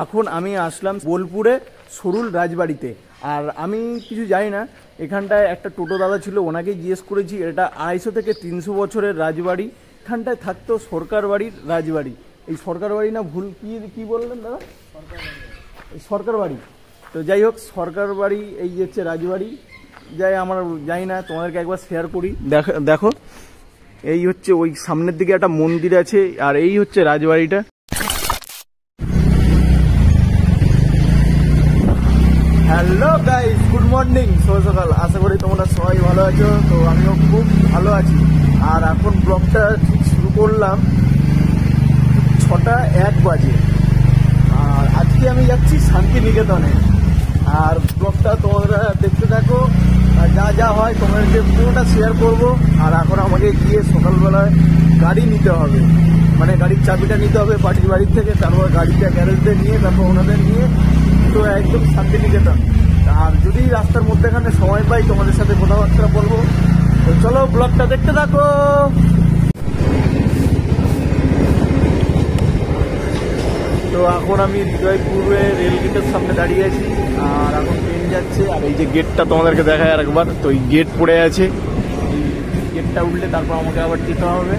এখন আমি আসলাম বোলপুরে সরুল রাজবাড়িতে। আর আমি কিছু জানি না, এখানটায় একটা টোটো দাদা ছিল, ওনাকেই জিজ্ঞেস করেছি। এটা 250 থেকে 300 বছরের রাজবাড়ি। এখানটায় থাকতো সরকার বাড়ির রাজবাড়ি। এই সরকার বাড়ি না ভুল কি বললেন দাদা? সরকার বাড়ি। তো যাই হোক, সরকার বাড়ি এই হচ্ছে রাজবাড়ি। যাই আমার জানি না, তোমাদেরকে একবার শেয়ার করি। দেখো এই হচ্ছে ওই সামনের দিকে একটা মন্দির আছে, আর এই হচ্ছে রাজবাড়িটা। হ্যালো গাইস, গুড মর্নিং, শুভ সকাল। আশা করি তোমরা সবাই ভালো আছো। তো আমিও খুব ভালো আছি। আর এখন ব্লগটা ঠিক শুরু করলাম 6:01 বাজে। আর আজকে আমি যাচ্ছি শান্তিনিকেতনে। আর ব্লগটা তোমরা দেখতে থাকো, আর যা যা হয় তোমাদেরকে পুরোটা শেয়ার করবো। আর এখন আমাকে গিয়ে সকালবেলায় গাড়ি নিতে হবে, মানে গাড়ির চাবিটা নিতে হবে পার্টির বাড়ির থেকে। তারপর গাড়িটা গ্যারেজে নিয়ে তারপর ওনাদের নিয়ে তো একদম শান্তিনিকেতন। আর যদি রাস্তার মধ্যেখানে সময় পাই তোমাদের সাথে কথাবার্তা বলবো। তো চলো ব্লগটা দেখতে থাকো। তো এখন আমি হৃদয়পুরে রেলগেটের সামনে দাঁড়িয়ে আছি। আর এখন ট্রেন যাচ্ছে। আর এই যে গেটটা তোমাদেরকে দেখায় আরেকবার, তো এই গেট পড়ে আছে। এই গেটটা উঠলে তারপর আমাকে আবার যেতে হবে।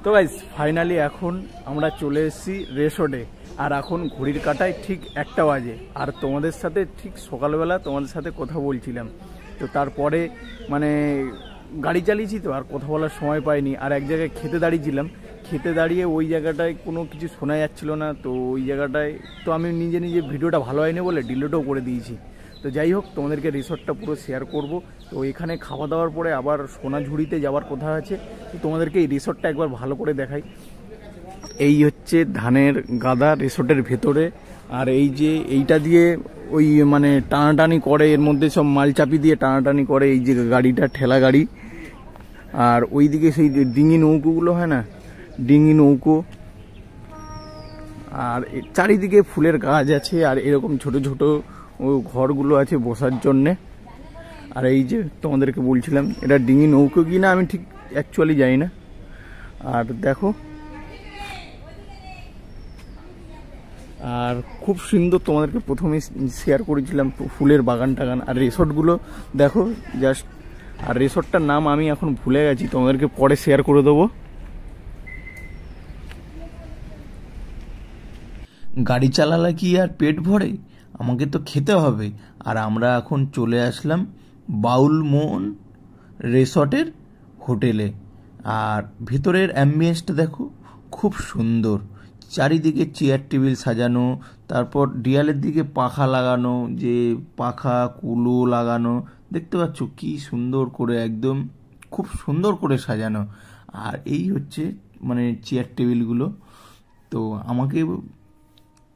তো গাইস, ফাইনালি এখন আমরা চলে এসেছি রেসর্টে। আর এখন ঘড়ির কাঁটায় ঠিক 1টা বাজে। আর তোমাদের সাথে ঠিক সকালবেলা তোমাদের সাথে কথা বলছিলাম। তো তারপরে মানে গাড়ি চালিয়েছি তো আর কথা বলার সময় পাইনি। আর এক জায়গায় খেতে দাঁড়িয়েছিলাম, খেতে দাঁড়িয়ে ওই জায়গাটায় কোনো কিছু শোনা যাচ্ছিল না। তো ওই জায়গাটায় তো আমি নিজে ভিডিওটা ভালো হয়নি বলে ডিলিটও করে দিয়েছি। তো যাই হোক, তোমাদেরকে রিসর্টটা পুরো শেয়ার করব। তো এখানে খাওয়া দাওয়ার পরে আবার সোনাঝুরিতে যাওয়ার কথা আছে। তো তোমাদেরকে এই রিসর্টটা একবার ভালো করে দেখাই। এই হচ্ছে ধানের গাদা রিসর্টের ভেতরে। আর এই যে এইটা দিয়ে ওই মানে টানাটানি করে, এর মধ্যে সব মাল চাপি দিয়ে টানাটানি করে এই যে গাড়িটা, ঠেলা গাড়ি। আর ওইদিকে সেই ডিঙি নৌকোগুলো হয় না, ডিঙি নৌকো। আর চারিদিকে ফুলের গাছ আছে। আর এরকম ছোট ছোট ঘরগুলো আছে বসার জন্যে। আর এই যে তোমাদেরকে বলছিলাম, এটা ডিঙি নৌকো কি না আমি ঠিক অ্যাকচুয়ালি জানি না। আর দেখো, আর খুব সুন্দর, তোমাদেরকে প্রথমে শেয়ার করেছিলাম ফুলের বাগান টাগান। আর রিসর্টগুলো দেখো জাস্ট। আর রিসর্টটার নাম আমি এখন ভুলে গেছি, তোমাদেরকে পরে শেয়ার করে দেবো। গাড়ি চালালে কি আর পেট ভরে? আমাকে তো খেতে হবে। আর আমরা এখন চলে আসলাম বাউলমোহন রিসর্টের হোটেলে। আর ভেতরের অ্যাম্বিয়েন্সটা দেখো, খুব সুন্দর। চারিদিকে চেয়ার টেবিল সাজানো, তারপর দেয়ালের দিকে পাখা লাগানো, যে পাখা কুলো লাগানো দেখতে পাচ্ছ, কি সুন্দর করে, একদম খুব সুন্দর করে সাজানো। আর এই হচ্ছে মানে চেয়ার টেবিলগুলো। তো আমাকে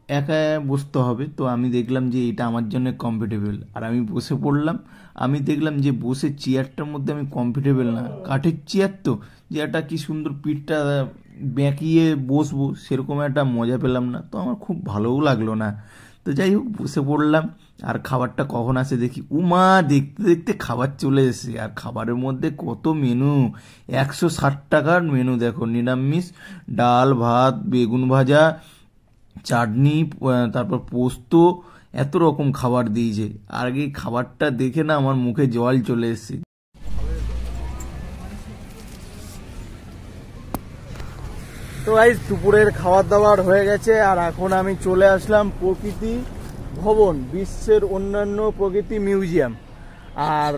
একা বসতে হবে। তো আমি দেখলাম যে এটা আমার জন্য কমফোর্টেবল। আর আমি বসে পড়লাম। আমি দেখলাম যে বসে চেয়ারটার মধ্যে আমি কমফোর্টেবল না, কাঠের চেয়ার তো, যে একটা কি সুন্দর পিঠটা বেঁকিয়ে বসবো সেরকম একটা মজা পেলাম না। তো আমার খুব ভালোও লাগলো না। তো যাই হোক, বসে পড়লাম। আর খাবারটা কখন আসে দেখি, উমা, দেখতে দেখতে খাবার চলে এসেছে। আর খাবারের মধ্যে কত মেনু, 160 টাকার মেনু দেখো। নিরামিষ, ডাল ভাত, বেগুন ভাজা, চাটনি, তারপর পোস্ত, এত রকম খাবার দিয়েছে। আর এই খাবারটা দেখে না আমার মুখে জল চলে এসেছে। তো গাইস, দুপুরের খাবার দাবার হয়ে গেছে। আর এখন আমি চলে আসলাম প্রকৃতি ভবন, বিশ্বের অন্যান্য প্রকৃতি মিউজিয়াম। আর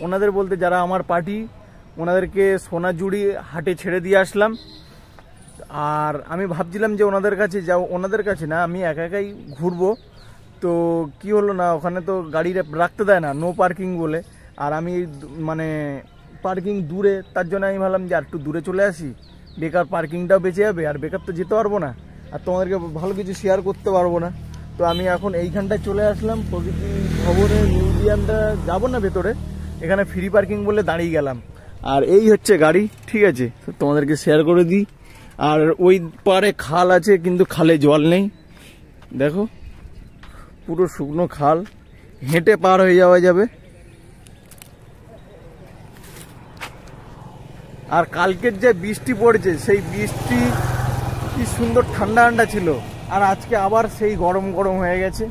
ওনাদের বলতে যারা আমার পার্টি, ওনাদেরকে সোনাঝুরি হাটে ছেড়ে দিয়ে আসলাম। আর আমি ভাবছিলাম যে ওনাদের কাছে যাও, ওনাদের কাছে না, আমি একা একাই ঘুরবো। তো কি হলো না, ওখানে তো গাড়ি রাখতে দেয় না, নো পার্কিং বলে। আর আমি মানে পার্কিং দূরে, তার জন্য আমি ভাবলাম যে আর একটু দূরে চলে আসি, বেকার পার্কিংটাও বেঁচে যাবে। আর বেকার তো যেতে পারবো না, আর তোমাদেরকে ভালো কিছু শেয়ার করতে পারবো না। তো আমি এখন এইখানটায় চলে আসলাম, প্রকৃতি ভবনের মিউজিয়ামটা যাবো না ভেতরে, এখানে ফ্রি পার্কিং বলে দাঁড়িয়ে গেলাম। আর এই হচ্ছে গাড়ি, ঠিক আছে, তো তোমাদেরকে শেয়ার করে দিই। আর ওই পারে খাল আছে, কিন্তু খালে জল নেই, দেখো পুরো শুকনো খাল। হেঁটে পার হয়ে যাওয়া যাবে। আর কালকের যে বৃষ্টি পড়েছে সেই বৃষ্টি কি সুন্দর ঠান্ডা ঠান্ডা ছিল, আর আজকে আবার সেই গরম গরম হয়ে গেছে।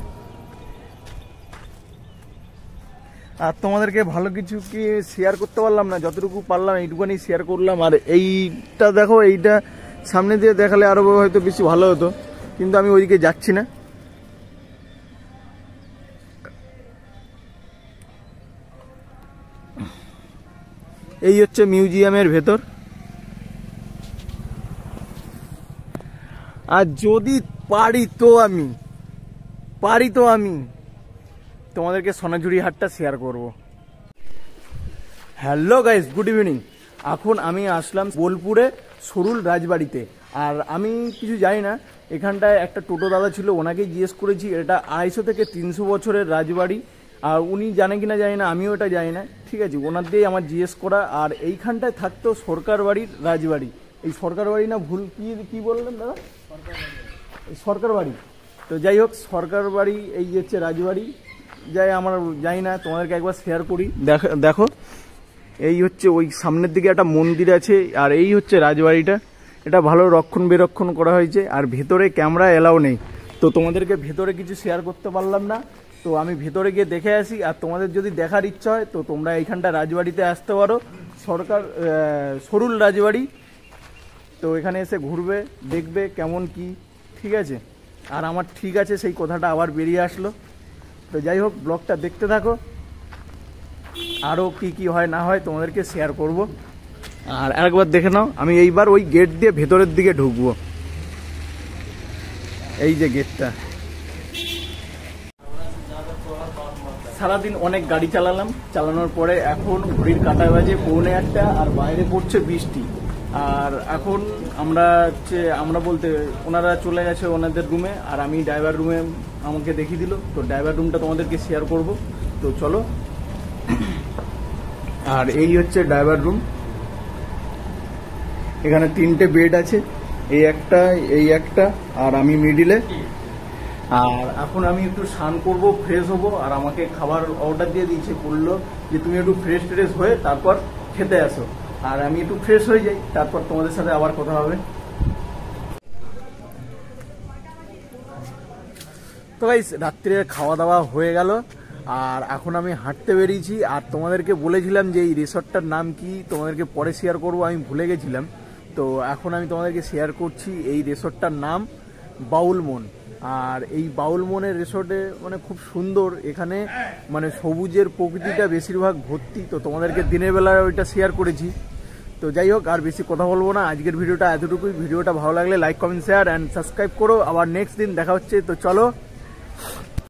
আর তোমাদেরকে ভালো কিছু কি শেয়ার করতে পারলাম না, যতটুকু পারলাম এইটুকুনি শেয়ার করলাম। আর এইটা দেখো, এইটা সামনে দিয়ে দেখালে আরো হয়তো বেশি ভালো হতো, কিন্তু আমি ওইদিকে যাচ্ছি না। এই হচ্ছে মিউজিয়ামের ভেতর। আর যদি পারি তো আমি তোমাদেরকে সোনাঝুরি হাটটা শেয়ার করব। Hello guys, good evening. এখন আমি আসলাম বোলপুরে সরুল রাজবাড়িতে। আর আমি কিছু জানি না, এখানটায় একটা টোটো দাদা ছিল, ওনাকেই জিজ্ঞেস করেছি এটা 250 থেকে 300 বছরের রাজবাড়ি। আর উনি জানে কিনা জানি না, আমিও এটা জানি না, ঠিক আছে, ওনার দিয়েই আমার জিজ্ঞেস করা। আর এইখানটায় থাকতো সরকার বাড়ির রাজবাড়ি। এই সরকার বাড়ি না ভুল কি বললেন দাদা? সরকার বাড়ি। তো যাই হোক, সরকার বাড়ি এই হচ্ছে রাজবাড়ি। যাই আমরা জানি না, তোমাদেরকে একবার শেয়ার করি। দেখো এই হচ্ছে ওই সামনের দিকে একটা মন্দির আছে, আর এই হচ্ছে রাজবাড়িটা। এটা ভালো রক্ষণ করা হয়েছে। আর ভেতরে ক্যামেরা এলাও নেই, তো তোমাদেরকে ভেতরে কিছু শেয়ার করতে পারলাম না। তো আমি ভেতরে গিয়ে দেখে আসি। আর তোমাদের যদি দেখার ইচ্ছা হয় তো তোমরা এইখানটা রাজবাড়িতে আসতে পারো, সরুল রাজবাড়ি। তো এখানে এসে ঘুরবে, দেখবে কেমন কি, ঠিক আছে। আর আমার ঠিক আছে সেই কথাটা আবার বেরিয়ে আসলো। তো যাই হোক, ব্লগটা দেখতে থাকো, আরও কি হয় না হয় তোমাদেরকে শেয়ার করব। আর একবার দেখে নাও, আমি এইবার ওই গেট দিয়ে ভেতরের দিকে ঢুকবো। এই যে গেটটা। সারাদিন অনেক গাড়ি চালানোর পরে এখন ঘড়ির কাঁটা বাজে 1:45, আর বাইরে পড়ছে বৃষ্টি। আর এখন আমরা বলতে ওনারা চলে গেছে ওনাদের রুমে, আর আমি ড্রাইভার রুমে আমাকে দেখিয়ে দিল। তো ড্রাইভার রুমটা তোমাদেরকে শেয়ার করব, তো চলো। আর এই হচ্ছে ড্রাইভার রুম। এখানে 3টে বেড আছে, এই একটা আর আমি মিডিলে। আর এখন আমি একটু স্নান করব, ফ্রেশ হব। আর আমাকে খাবার অর্ডার দিয়ে দিয়েছে, বললো যে তুমি একটু ফ্রেশ হয়ে তারপর খেতে আসো। আর আমি একটু ফ্রেশ হয়ে যাই, তারপর তোমাদের সাথে আবার কথা হবে। তো গাইস, রাত্রে খাওয়া দাওয়া হয়ে গেল, আর এখন আমি হাঁটতে বেরিয়েছি। আর তোমাদেরকে বলেছিলাম যে এই রিসর্টটার নাম কি, তোমাদেরকে পরে শেয়ার করব, আমি ভুলে গেছিলাম। তো এখন আমি তোমাদেরকে শেয়ার করছি। এই রিসর্টটার নাম বাউল মন। আর এই বাউল মনের রিসর্টে মানে খুব সুন্দর, এখানে মানে সবুজের প্রকৃতিটা বেশিরভাগ ভর্তি। তো তোমাদেরকে দিনের বেলা ওইটা শেয়ার করেছি। তো যাই হোক, আর বেশি কথা বলবো না, আজকের ভিডিওটা এতটুকুই। ভিডিওটা ভালো লাগলে like, comment, share and subscribe করো। আবার নেক্সট দিন দেখা হচ্ছে, তো চলো।